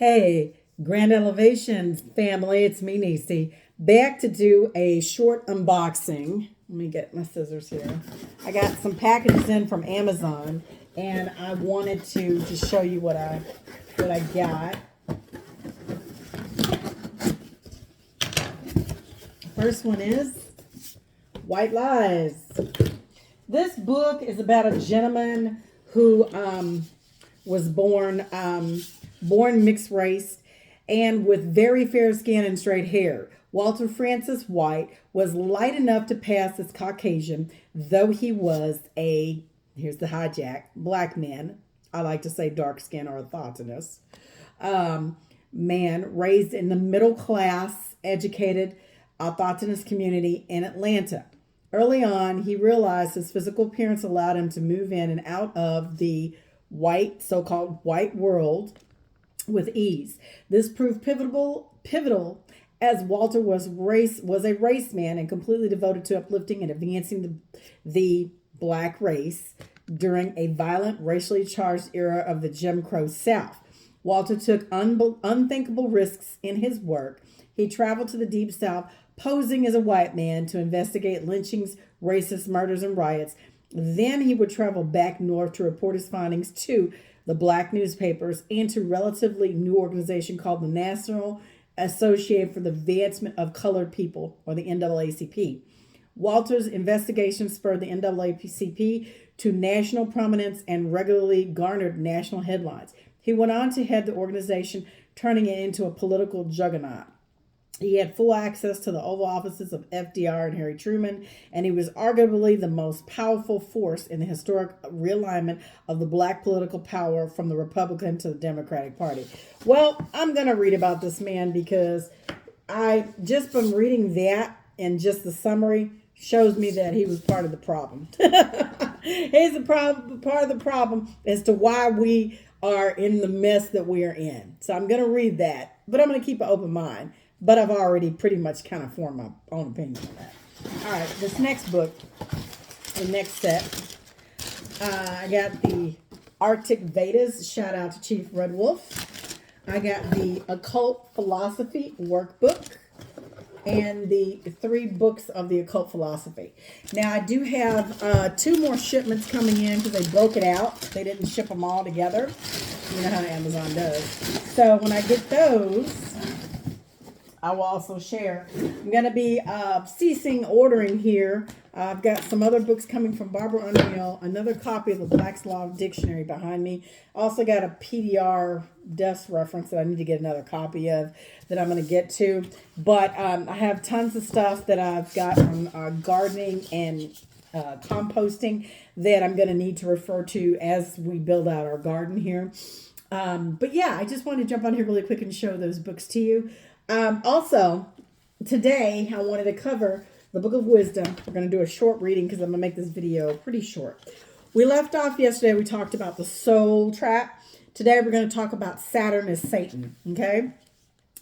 Hey, Grand Elevations family, it's me, Nisi. Back to do a short unboxing. Let me get my scissors here. I got some packages in from Amazon, and I wanted to just show you what I got. First one is White Lies. This book is about a gentleman who was born mixed race and with very fair skin and straight hair. Walter Francis White was light enough to pass as Caucasian, though he was here's the hijack, black man. I like to say dark skin or thoughtness. Man raised in the middle class, educated, autochthonous community in Atlanta. Early on, he realized his physical appearance allowed him to move in and out of the so-called white world with ease. This proved pivotal as Walter was a race man and completely devoted to uplifting and advancing the black race during a violent, racially charged era of the Jim Crow South. Walter took unthinkable risks in his work. He traveled to the Deep South posing as a white man to investigate lynchings, racist murders, and riots. Then he would travel back north to report his findings to the black newspapers and to a relatively new organization called the National Association for the Advancement of Colored People, or the NAACP. Walter's investigation spurred the NAACP to national prominence and regularly garnered national headlines. He went on to head the organization, turning it into a political juggernaut. He had full access to the Oval Offices of FDR and Harry Truman, and he was arguably the most powerful force in the historic realignment of the black political power from the Republican to the Democratic Party. Well, I'm going to read about this man because I just from reading that and just the summary shows me that he was part of the problem. He's part of the problem as to why we are in the mess that we are in. So I'm going to read that, but I'm going to keep an open mind. But I've already pretty much kind of formed my own opinion on that. All right, this next book, the next set, I got the Arctic Vedas. Shout out to Chief Red Wolf. I got the Occult Philosophy Workbook and the 3 books of the Occult Philosophy. Now, I do have 2 more shipments coming in because they broke it out. They didn't ship them all together. You know how Amazon does. So when I get those, I will also share. I'm going to be ceasing ordering here. I've got some other books coming from Barbara Unreal, another copy of the Black's Law Dictionary behind me. Also got a PDR desk reference that I need to get another copy of that I'm going to get to. But I have tons of stuff that I've got from gardening and composting that I'm going to need to refer to as we build out our garden here. But yeah, I just wanted to jump on here really quick and show those books to you. Also, today I wanted to cover the Book of Wisdom. We're going to do a short reading because I'm going to make this video pretty short. We left off yesterday. We talked about the soul trap. Today we're going to talk about Saturn as Satan. Okay?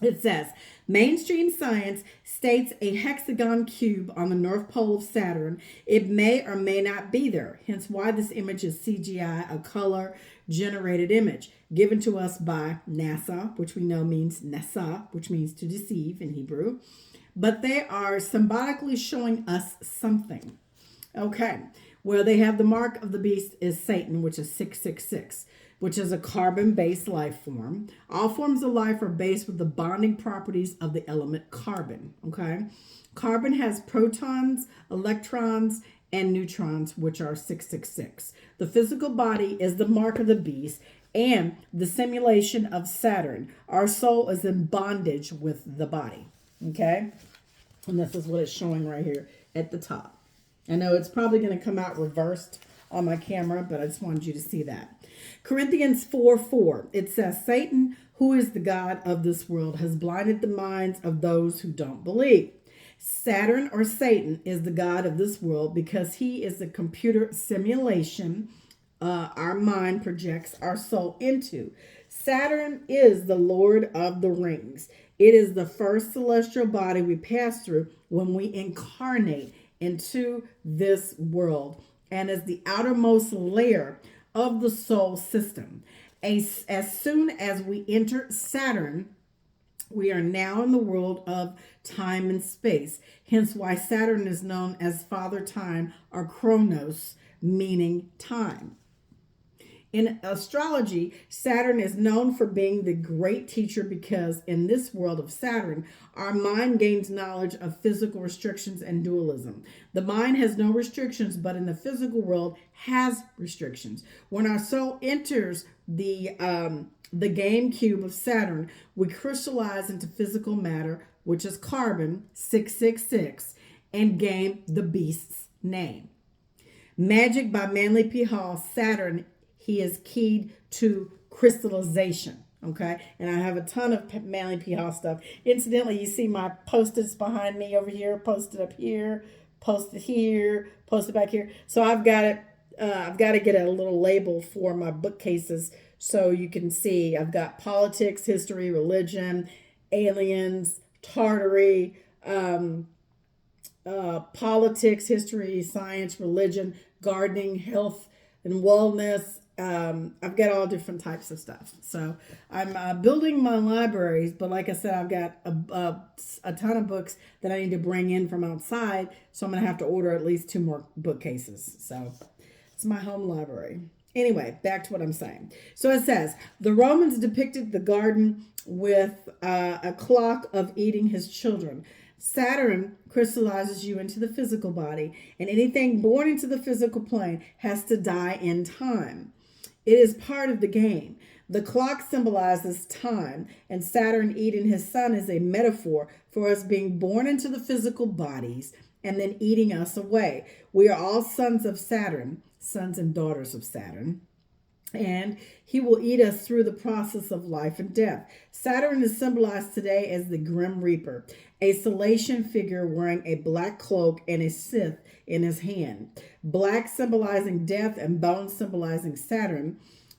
It says, mainstream science states a hexagon cube on the North Pole of Saturn. It may or may not be there. Hence why this image is CGI, a color-generated image, given to us by NASA, which we know means Nasa, which means to deceive in Hebrew. But they are symbolically showing us something. Okay. Well, they have the mark of the beast is Satan, which is 666. Which is a carbon-based life form. All forms of life are based with the bonding properties of the element carbon, okay? Carbon has protons, electrons, and neutrons, which are 666. The physical body is the mark of the beast and the simulation of Saturn. Our soul is in bondage with the body, okay? And this is what it's showing right here at the top. I know it's probably going to come out reversed on my camera, but I just wanted you to see that. Corinthians 4:4, it says, Satan, who is the god of this world, has blinded the minds of those who don't believe. Saturn, or Satan, is the god of this world because he is the computer simulation our mind projects our soul into. Saturn is the Lord of the Rings. It is the first celestial body we pass through when we incarnate into this world and is the outermost layer of the soul system. As soon as we enter Saturn, we are now in the world of time and space. Hence why Saturn is known as Father Time or Chronos, meaning time. In astrology, Saturn is known for being the great teacher because in this world of Saturn, our mind gains knowledge of physical restrictions and dualism. The mind has no restrictions, but in the physical world has restrictions. When our soul enters the game cube of Saturn, we crystallize into physical matter, which is carbon 666, and gain the beast's name. Magic by Manly P. Hall, Saturn, he is keyed to crystallization. Okay. And I have a ton of Manly P. Hall stuff. Incidentally, you see my post-its behind me over here, posted up here, posted here, posted back here. So I've got it. I've got to get a little label for my bookcases so you can see. I've got politics, history, religion, aliens, Tartary, politics, history, science, religion, gardening, health, and wellness. I've got all different types of stuff. So I'm building my libraries, but like I said, I've got a ton of books that I need to bring in from outside. So I'm going to have to order at least 2 more bookcases. So it's my home library. Anyway, back to what I'm saying. So it says, the Romans depicted the garden with a clock of eating his children. Saturn crystallizes you into the physical body, and anything born into the physical plane has to die in time. It is part of the game. The clock symbolizes time, and Saturn eating his son is a metaphor for us being born into the physical bodies and then eating us away. We are all sons of Saturn, sons and daughters of Saturn, and he will eat us through the process of life and death. Saturn is symbolized today as the Grim Reaper, a Salatian figure wearing a black cloak and a scythe in his hand. Black symbolizing death and bones symbolizing Saturn,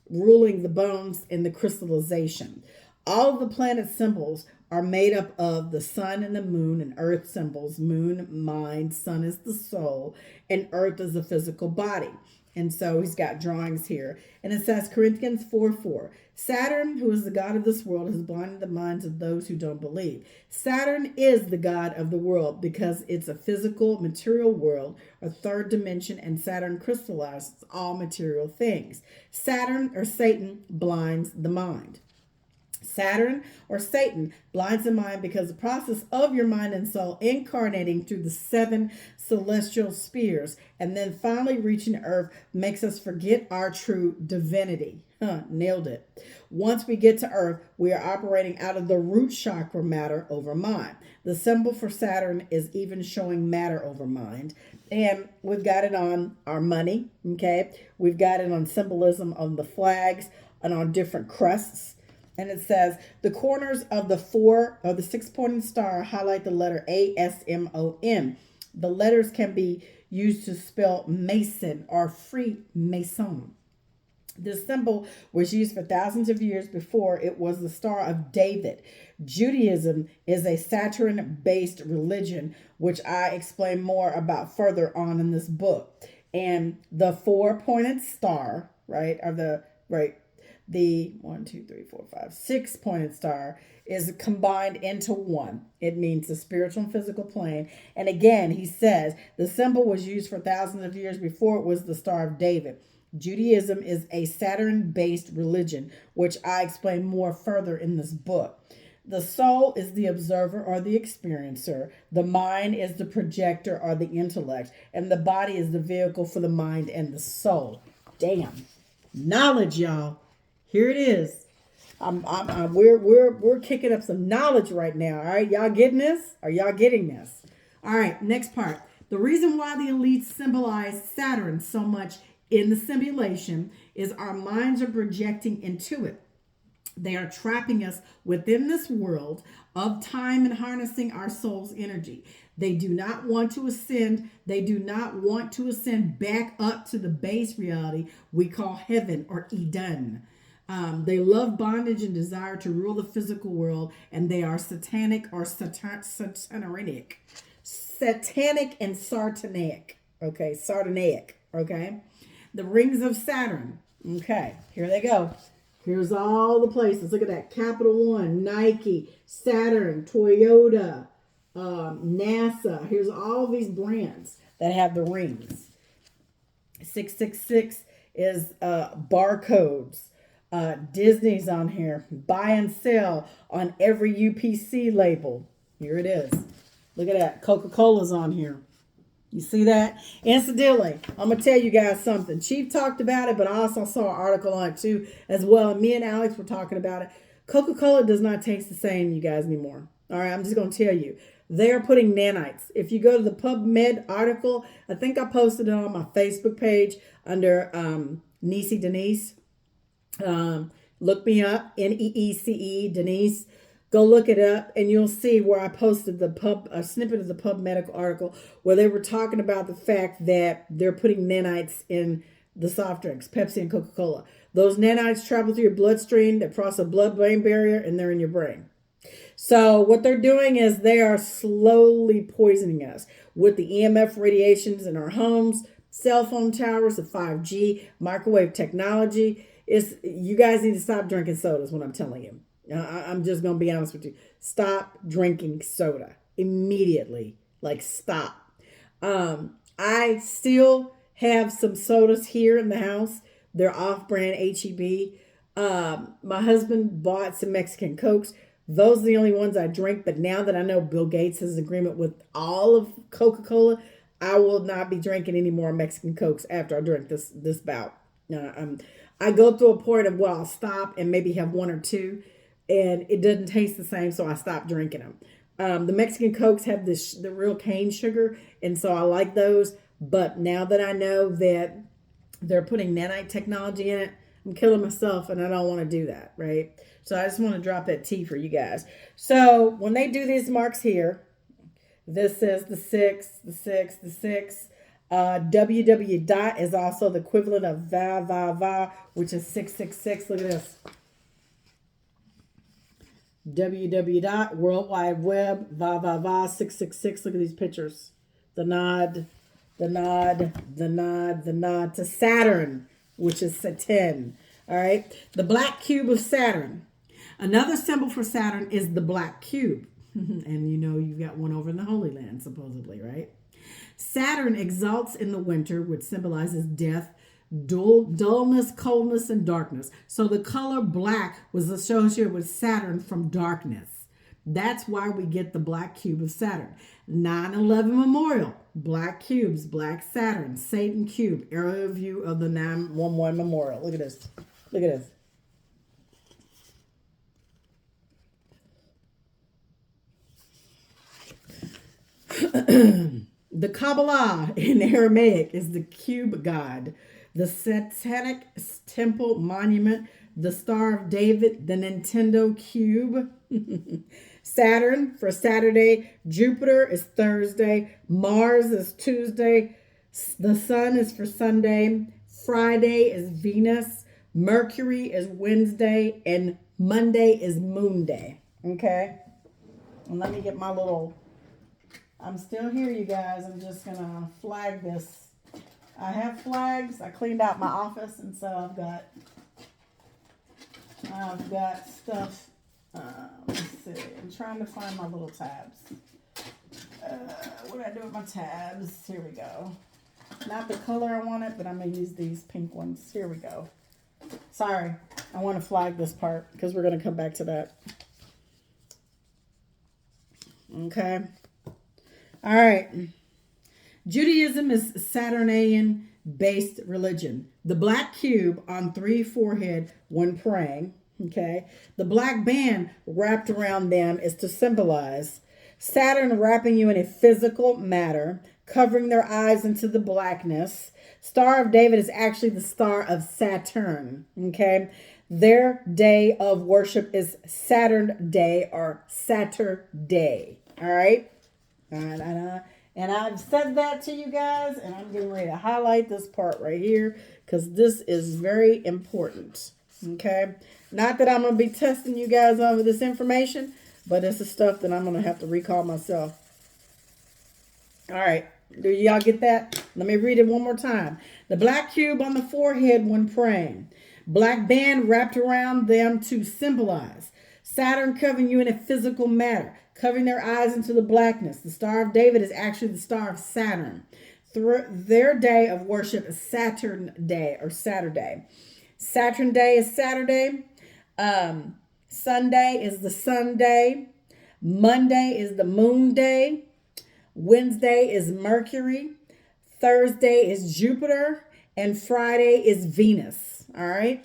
ruling the bones in the crystallization. All of the planet symbols are made up of the sun and the moon and earth symbols. Moon, mind, sun is the soul, and earth is the physical body. And so he's got drawings here. And it says Corinthians 4:4. Saturn, who is the god of this world, has blinded the minds of those who don't believe. Saturn is the god of the world because it's a physical, material world, a third dimension, and Saturn crystallizes all material things. Saturn or Satan blinds the mind. Saturn or Satan blinds the mind because the process of your mind and soul incarnating through the 7 celestial spheres and then finally reaching earth makes us forget our true divinity. Nailed it. Once we get to earth, we are operating out of the root chakra, matter over mind. The symbol for Saturn is even showing matter over mind. And we've got it on our money, okay? We've got it on symbolism on the flags and on different crests. And it says, the corners of the 6-pointed star highlight the letter ASMON. The letters can be used to spell Mason or Freemason. This symbol was used for thousands of years before it was the Star of David. Judaism is a Saturn-based religion, which I explain more about further on in this book. And the 4-pointed star, the 6-pointed star is combined into one. It means the spiritual and physical plane. And again, he says the symbol was used for thousands of years before it was the Star of David. Judaism is a Saturn-based religion, which I explain more further in this book. The soul is the observer or the experiencer. The mind is the projector or the intellect. And the body is the vehicle for the mind and the soul. Damn. Knowledge, y'all. Here it is. We're kicking up some knowledge right now. All right, y'all getting this? Are y'all getting this? All right, next part. The reason why the elites symbolize Saturn so much in the simulation is our minds are projecting into it. They are trapping us within this world of time and harnessing our soul's energy. They do not want to ascend. They do not want to ascend back up to the base reality we call heaven or Eden. They love bondage and desire to rule the physical world, and they are satanic or satanic. Satanic and sartanic. Okay, sartanic. Okay. The rings of Saturn. Okay, here they go. Here's all the places. Look at that. Capital One, Nike, Saturn, Toyota, NASA. Here's all these brands that have the rings. 666 is barcodes. Disney's on here. Buy and sell on every UPC label. Here it is. Look at that. Coca-Cola's on here. You see that? Incidentally, I'm going to tell you guys something. Chief talked about it, but I also saw an article on it too as well. And me and Alex were talking about it. Coca-Cola does not taste the same, you guys, anymore. All right, I'm just going to tell you. They are putting nanites. If you go to the PubMed article, I think I posted it on my Facebook page under Nisi Denise. Look me up, Neece, Denise. Go look it up, and you'll see where I posted a snippet of the PubMed article where they were talking about the fact that they're putting nanites in the soft drinks, Pepsi and Coca-Cola. Those nanites travel through your bloodstream, they cross a blood-brain barrier, and they're in your brain. So what they're doing is they are slowly poisoning us with the EMF radiations in our homes, cell phone towers, the 5G, microwave technology. You guys need to stop drinking sodas, what I'm telling you. I'm just going to be honest with you. Stop drinking soda immediately. Like, stop. I still have some sodas here in the house. They're off-brand HEB. My husband bought some Mexican Cokes. Those are the only ones I drink. But now that I know Bill Gates has agreement with all of Coca-Cola, I will not be drinking any more Mexican Cokes after I drink this bout. I go through a point of, well, I'll stop and maybe have one or two. And it doesn't taste the same, so I stopped drinking them. The Mexican Cokes have the real cane sugar, and so I like those. But now that I know that they're putting nanite technology in it, I'm killing myself, and I don't want to do that, right? So I just want to drop that tea for you guys. So when they do these marks here, this says the 6, the 6, the 6. WW dot is also the equivalent of va, which is 666. Look at this. www dot World Wide Web, va, 666. Look at these pictures. The nod to Saturn, which is Saturn. All right. The black cube of Saturn. Another symbol for Saturn is the black cube. And you know you've got one over in the Holy Land, supposedly, right? Saturn exalts in the winter, which symbolizes death, dullness, coldness, and darkness. So the color black was associated with Saturn from darkness. That's why we get the black cube of Saturn. 9/11 Memorial, black cubes, black Saturn, Satan cube, area view of the 9/11 Memorial. Look at this. Look at this. The Kabbalah in Aramaic is the cube god, the Satanic Temple Monument, the Star of David, the Nintendo Cube, Saturn for Saturday, Jupiter is Thursday, Mars is Tuesday, the Sun is for Sunday, Friday is Venus, Mercury is Wednesday, and Monday is Moon Day. Okay? And let me get my little... I'm still here, you guys. I'm just going to flag this. I have flags. I cleaned out my office, and so I've got stuff. Let's see. I'm trying to find my little tabs. What do I do with my tabs? Here we go. Not the color I wanted, but I'm going to use these pink ones. Here we go. Sorry. I want to flag this part because we're going to come back to that. Okay. All right. Judaism is Saturnian-based religion. The black cube on 3 forehead when praying, okay? The black band wrapped around them is to symbolize Saturn wrapping you in a physical matter, covering their eyes into the blackness. Star of David is actually the star of Saturn, okay? Their day of worship is Saturn Day or Saturday, all right? And I've said that to you guys, and I'm getting ready to highlight this part right here because this is very important, okay? Not that I'm going to be testing you guys over this information, but this is stuff that I'm going to have to recall myself. All right. Do y'all get that? Let me read it one more time. The black cube on the forehead when praying. Black band wrapped around them to symbolize. Saturn covering you in a physical matter, covering their eyes into the blackness. The Star of David is actually the star of Saturn. Their day of worship is Saturn Day or Saturday. Saturn Day is Saturday. Sunday is the Sun Day. Monday is the Moon Day. Wednesday is Mercury. Thursday is Jupiter. And Friday is Venus. All right.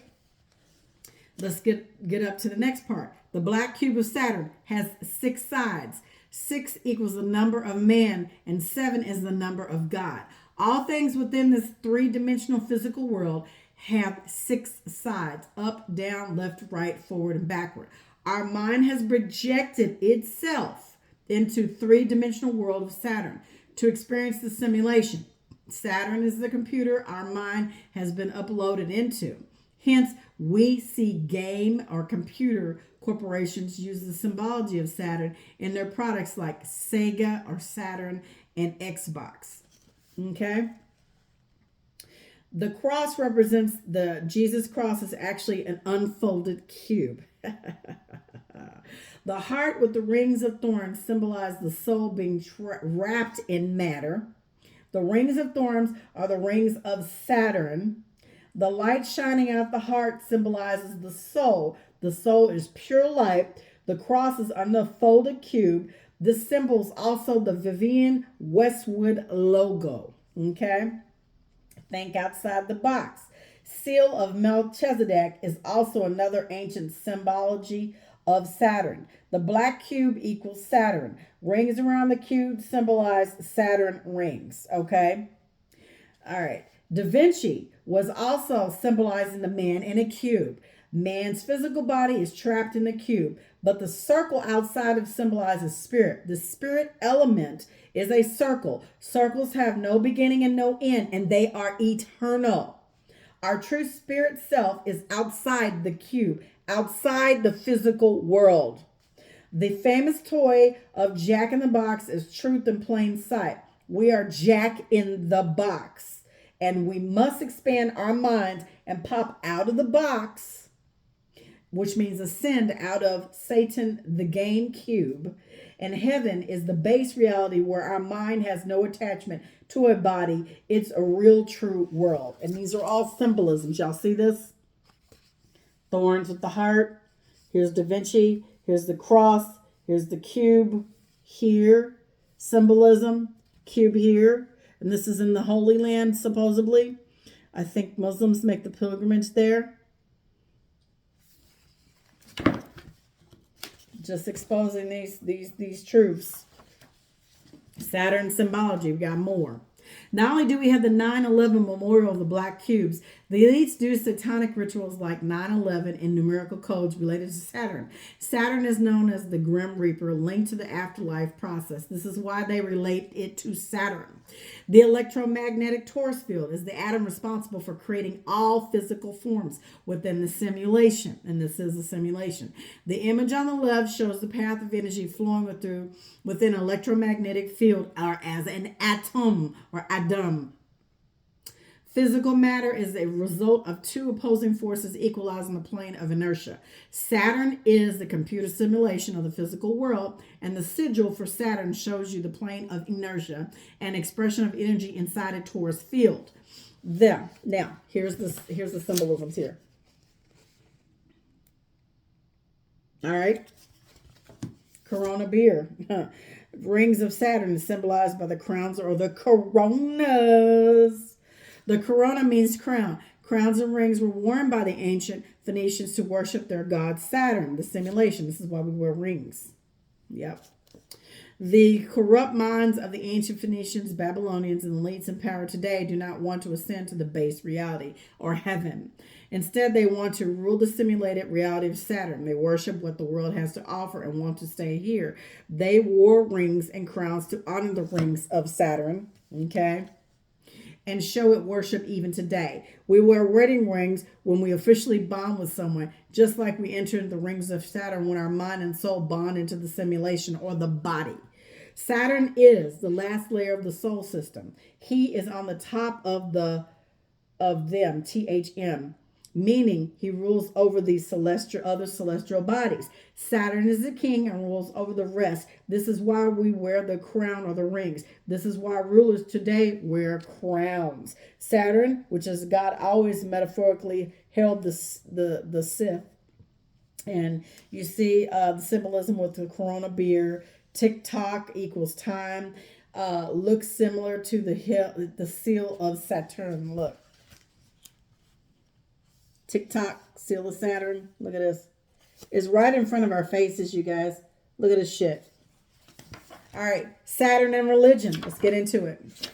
Let's get up to the next part. The black cube of Saturn has 6 sides. 6 equals the number of man, and 7 is the number of God. All things within this 3-dimensional physical world have 6 sides: up, down, left, right, forward, and backward. Our mind has projected itself into 3-dimensional world of Saturn to experience the simulation. Saturn is the computer our mind has been uploaded into. Hence, we see game or computer corporations use the symbology of Saturn in their products like Sega or Saturn and Xbox. Okay? The cross represents Jesus cross is actually an unfolded cube. The heart with the rings of thorns symbolize the soul being wrapped in matter. The rings of thorns are the rings of Saturn. The light shining out the heart symbolizes the soul. The soul is pure light. The cross is on the folded cube. This symbols also the Vivian Westwood logo. Okay? Think outside the box. Seal of Melchizedek is also another ancient symbology of Saturn. The black cube equals Saturn. Rings around the cube symbolize Saturn rings. Okay? All right. Da Vinci was also symbolizing the man in a cube. Man's physical body is trapped in the cube, but the circle outside of symbolizes spirit. The spirit element is a circle. Circles have no beginning and no end, and they are eternal. Our true spirit self is outside the cube, outside the physical world. The famous toy of Jack in the Box is truth in plain sight. We are Jack in the Box, and we must expand our minds and pop out of the box, which means ascend out of Satan, the game cube. And heaven is the base reality where our mind has no attachment to a body. It's a real, true world. And these are all symbolisms. Y'all see this? Thorns with the heart. Here's Da Vinci. Here's the cross. Here's the cube here. Symbolism. Cube here. And this is in the Holy Land, supposedly. I think Muslims make the pilgrimage there. Just exposing these truths. Saturn symbology. We got more. Not only do we have the 9/11 memorial of the black cubes, the elites do satanic rituals like 9/11 and numerical codes related to Saturn. Saturn is known as the Grim Reaper, linked to the afterlife process. This is why they relate it to Saturn. The electromagnetic torus field is the atom responsible for creating all physical forms within the simulation, and this is a simulation. The image on the left shows the path of energy flowing within an electromagnetic field, or as an atom or atom. Physical matter is a result of 2 opposing forces equalizing the plane of inertia. Saturn is the computer simulation of the physical world, and the sigil for Saturn shows you the plane of inertia and expression of energy inside a torus field. Now, here's the symbolisms here. All right. Corona beer. Rings of Saturn is symbolized by the crowns or the coronas. The corona means crown. Crowns and rings were worn by the ancient Phoenicians to worship their god Saturn, the simulation. This is why we wear rings. Yep. The corrupt minds of the ancient Phoenicians, Babylonians, and elites in power today do not want to ascend to the base reality or heaven. Instead, they want to rule the simulated reality of Saturn. They worship what the world has to offer and want to stay here. They wore rings and crowns to honor the rings of Saturn. Okay? And show it worship even today. We wear wedding rings when we officially bond with someone, just like we enter the rings of Saturn when our mind and soul bond into the simulation or the body. Saturn is the last layer of the soul system. He is on the top of them, THM. meaning he rules over these other celestial bodies. Saturn is the king and rules over the rest. This is why we wear the crown or the rings. This is why rulers today wear crowns. Saturn, which is God, always metaphorically held the Sith. And you see the symbolism with the Corona beer. Tick-tock equals time. Looks similar to the seal of Saturn. Look. Tick-tock, seal of Saturn. Look at this. It's right in front of our faces, you guys. Look at this shit. All right. Saturn and religion. Let's get into it.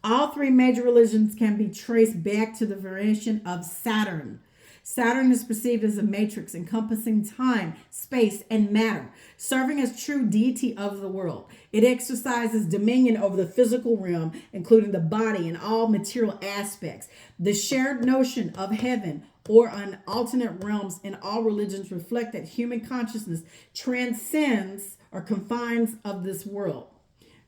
All three major religions can be traced back to the variation of Saturn. Saturn is perceived as a matrix encompassing time, space, and matter, serving as true deity of the world. It exercises dominion over the physical realm, including the body and all material aspects. The shared notion of heaven or an alternate realms in all religions reflect that human consciousness transcends or confines of this world.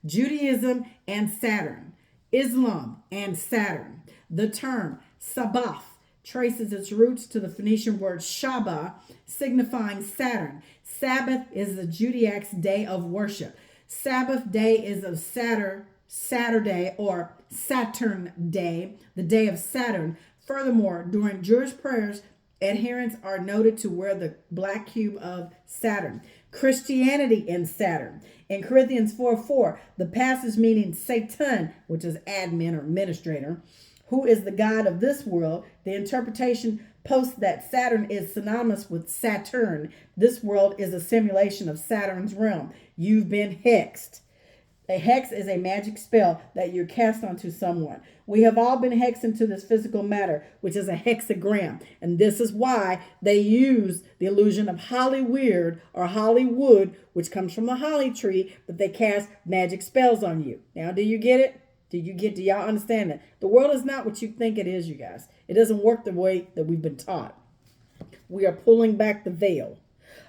Judaism and Saturn. Islam and Saturn. The term Sabbath traces its roots to the Phoenician word Shabbat, signifying Saturn. Sabbath is the Judaic's day of worship. Sabbath day is of Saturday or Saturn day, the day of Saturn. Furthermore, during Jewish prayers, adherents are noted to wear the black cube of Saturn. Christianity and Saturn. In Corinthians 4:4, the passage meaning Satan, which is admin or administrator, who is the god of this world, the interpretation posts that Saturn is synonymous with Saturn. This world is a simulation of Saturn's realm. You've been hexed. A hex is a magic spell that you cast onto someone. We have all been hexed into this physical matter, which is a hexagram. And this is why they use the illusion of Hollyweird or Hollywood, which comes from the holly tree, but they cast magic spells on you. Now, do you get it? Do y'all understand that? The world is not what you think it is, you guys. It doesn't work the way that we've been taught. We are pulling back the veil.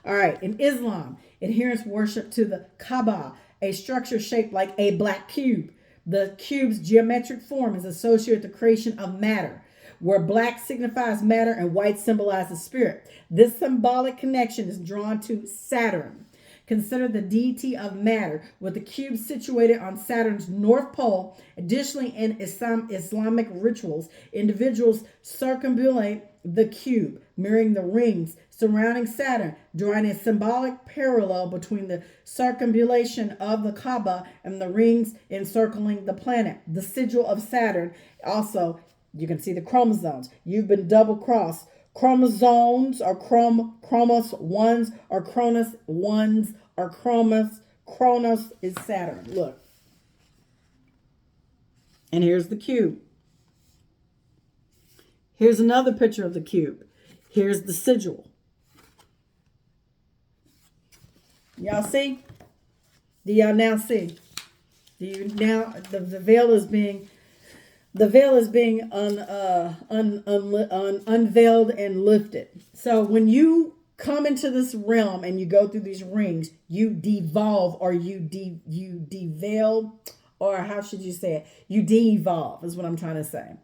All right. In Islam, adherents worship to the Kaaba, a structure shaped like a black cube. The cube's geometric form is associated with the creation of matter, where black signifies matter and white symbolizes spirit. This symbolic connection is drawn to Saturn. Consider the deity of matter, with the cube situated on Saturn's north pole. Additionally, in Islamic rituals, individuals circumambulate the cube, mirroring the rings surrounding Saturn, drawing a symbolic parallel between the circumambulation of the Kaaba and the rings encircling the planet. The sigil of Saturn. Also, you can see the chromosomes. You've been double-crossed. Chromosomes or chromos ones or Cronus ones or Kronos is Saturn. Look. And here's the cube. Here's another picture of the cube. Here's the sigil. Y'all see? Do y'all now see? Do you now, the veil is being unveiled and lifted. So when you come into this realm and you go through these rings, you devolve or you deveil, or how should you say it? You de-evolve is what I'm trying to say.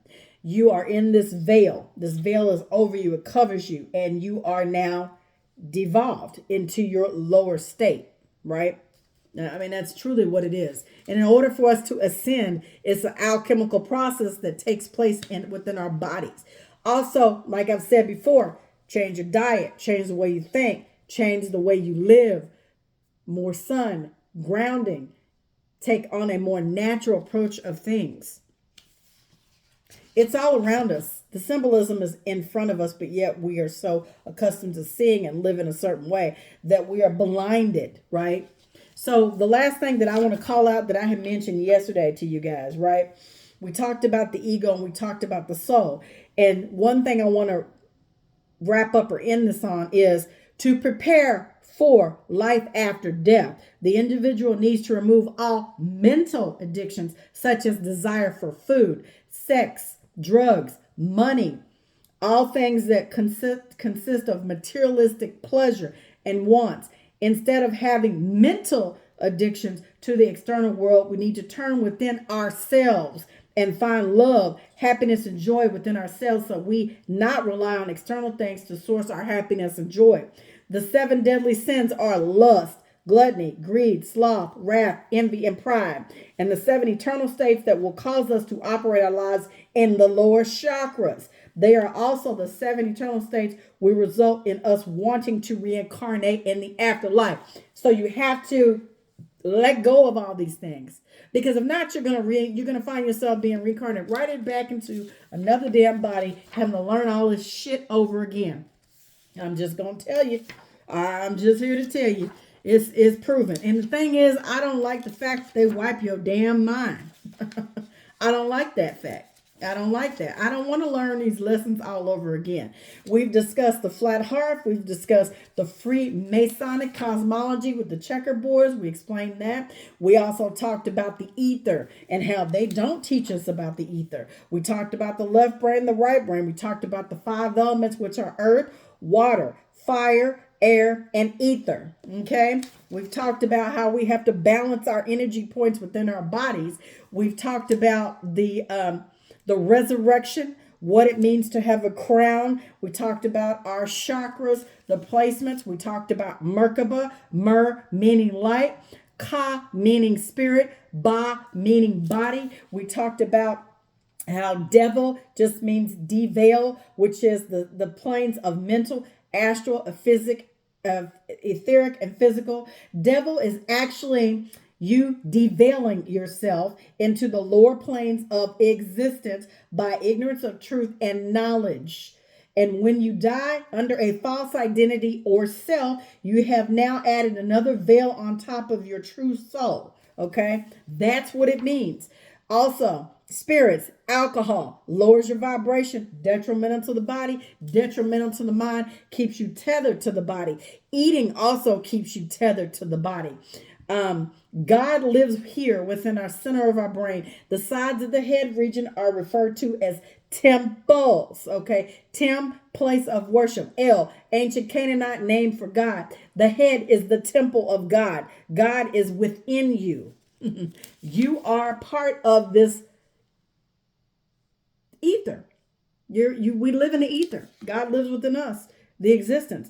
You are in this veil. This veil is over you. It covers you. And you are now devolved into your lower state, right? I mean, that's truly what it is. And in order for us to ascend, it's an alchemical process that takes place within our bodies. Also, like I've said before, change your diet, change the way you think, change the way you live, more sun, grounding, take on a more natural approach of things. It's all around us. The symbolism is in front of us, but yet we are so accustomed to seeing and living a certain way that we are blinded, right? So the last thing that I want to call out that I had mentioned yesterday to you guys, right? We talked about the ego and we talked about the soul. And one thing I want to wrap up or end this on is to prepare for life after death. The individual needs to remove all mental addictions such as desire for food, sex, drugs, money, all things that consist of materialistic pleasure and wants. Instead of having mental addictions to the external world, we need to turn within ourselves and find love, happiness, and joy within ourselves, so we not rely on external things to source our happiness and joy. The 7 deadly sins are lust, gluttony, greed, sloth, wrath, envy, and pride. And the 7 eternal states that will cause us to operate our lives in the lower chakras. They are also the 7 eternal states will result in us wanting to reincarnate in the afterlife. So you have to let go of all these things, because if not, you're gonna find yourself being reincarnated right back into another damn body, having to learn all this shit over again. I'm just gonna tell you. I'm just here to tell you. It's proven. And the thing is, I don't like the fact that they wipe your damn mind. I don't like that fact. I don't like that. I don't want to learn these lessons all over again. We've discussed the flat hearth. We've discussed the Freemasonic cosmology with the checkerboards. We explained that. We also talked about the ether and how they don't teach us about the ether. We talked about the left brain, the right brain. We talked about the 5 elements, which are earth, water, fire, air, and ether. Okay. We've talked about how we have to balance our energy points within our bodies. We've talked about the resurrection, what it means to have a crown. We talked about our chakras, the placements. We talked about Merkaba, Mer meaning light, Ka meaning spirit, Ba meaning body. We talked about how devil just means deveil, which is the planes of mental, astral, etheric, and physical. Devil is actually you deveiling yourself into the lower planes of existence by ignorance of truth and knowledge. And when you die under a false identity or self, you have now added another veil on top of your true soul. Okay? That's what it means. Also, spirits, alcohol lowers your vibration, detrimental to the body, detrimental to the mind, keeps you tethered to the body. Eating also keeps you tethered to the body. God lives here within our center of our brain. The sides of the head region are referred to as temples. Okay. Tem, place of worship. El, ancient Canaanite name for God. The head is the temple of God. God is within you. You are part of this ether. We live in the ether. God lives within us, the existence.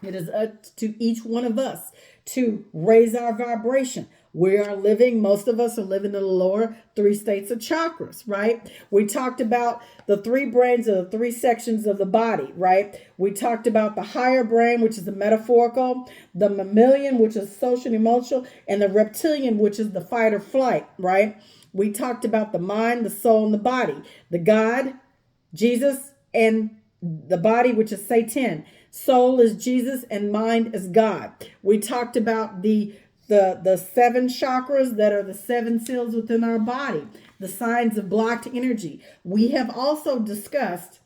It is up to each one of us to raise our vibration. We are living, most of us are living in the lower 3 states of chakras, right? We talked about the 3 brains of the 3 sections of the body, right? We talked about the higher brain, which is the metaphorical, the mammalian, which is social and emotional, and the reptilian, which is the fight or flight, right? We talked about the mind, the soul, and the body, the God, Jesus, and the body, which is Satan. Soul is Jesus and mind is God. We talked about the 7 chakras that are the 7 seals within our body, the signs of blocked energy. We have also discussed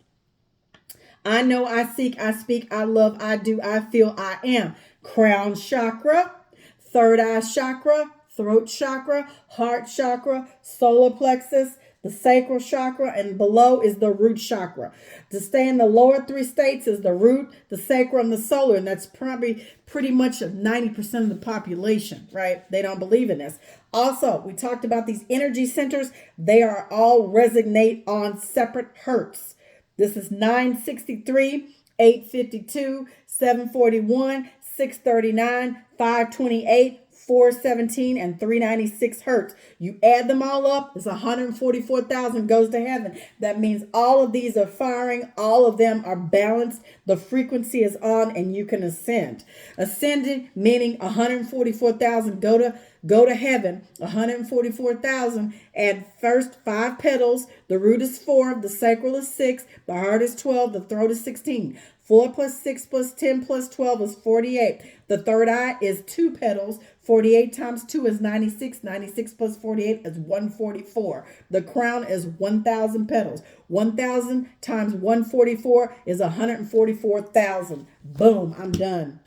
I know, I seek, I speak, I love, I do, I feel, I am. Crown chakra, third eye chakra, throat chakra, heart chakra, solar plexus, the sacral chakra, and below is the root chakra. To stay in the lower 3 states is the root, the sacral, and the solar, and that's probably pretty much 90% of the population, right? They don't believe in this. Also, we talked about these energy centers. They are all resonate on separate hertz. This is 963, 852, 741, 639, 528, 417, and 396 hertz. You add them all up, it's 144,000 goes to heaven. That means all of these are firing, all of them are balanced, the frequency is on, and you can ascend. Ascending meaning 144,000 go to heaven, 144,000, add first 5 petals, the root is 4, the sacral is 6, the heart is 12, the throat is 16. 4 plus 6 plus 10 plus 12 is 48. The third eye is 2 petals. 48 times 2 is 96. 96 plus 48 is 144. The crown is 1,000 petals. 1,000 times 144 is 144,000. Boom, I'm done.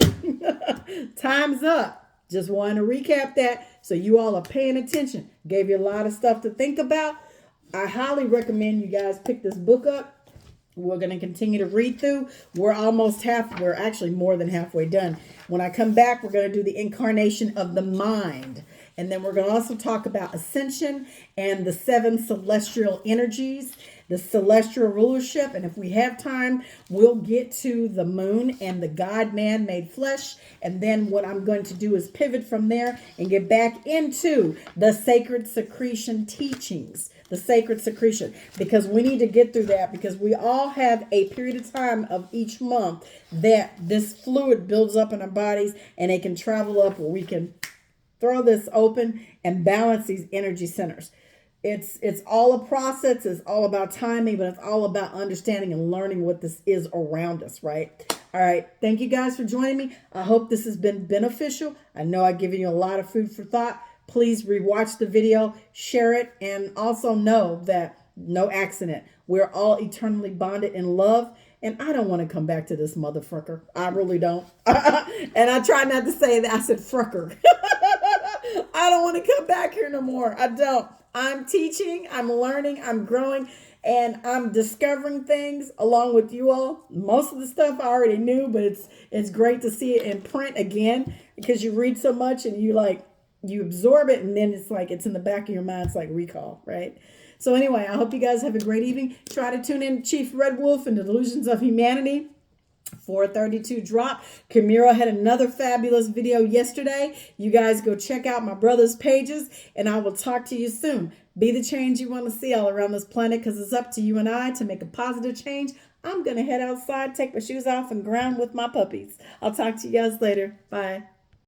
Time's up. Just wanted to recap that so you all are paying attention. Gave you a lot of stuff to think about. I highly recommend you guys pick this book up. We're going to continue to read through. We're actually more than halfway done. When I come back, we're going to do the incarnation of the mind. And then we're going to also talk about ascension and the 7 celestial energies, the celestial rulership. And if we have time, we'll get to the moon and the God man made flesh. And then what I'm going to do is pivot from there and get back into the sacred secretion teachings, the sacred secretion, because we need to get through that, because we all have a period of time of each month that this fluid builds up in our bodies, and it can travel up, or we can throw this open and balance these energy centers. It's all a process. It's all about timing, but it's all about understanding and learning what this is around us, right? All right. Thank you guys for joining me. I hope this has been beneficial. I know I've given you a lot of food for thought. Please rewatch the video, share it, and also know that no accident. We're all eternally bonded in love. And I don't want to come back to this motherfucker. I really don't. And I try not to say that. I said frucker. I don't want to come back here no more. I don't. I'm teaching, I'm learning, I'm growing, and I'm discovering things along with you all. Most of the stuff I already knew, but it's great to see it in print again, because you read so much and you absorb it, and then it's like it's in the back of your mind. It's like recall, right? So anyway, I hope you guys have a great evening. Try to tune in Chief Red Wolf and the Delusions of Humanity. 432 drop. Kimura had another fabulous video yesterday. You guys go check out my brother's pages, and I will talk to you soon. Be the change you want to see all around this planet, because it's up to you and I to make a positive change. I'm going to head outside, take my shoes off, and ground with my puppies. I'll talk to you guys later. Bye.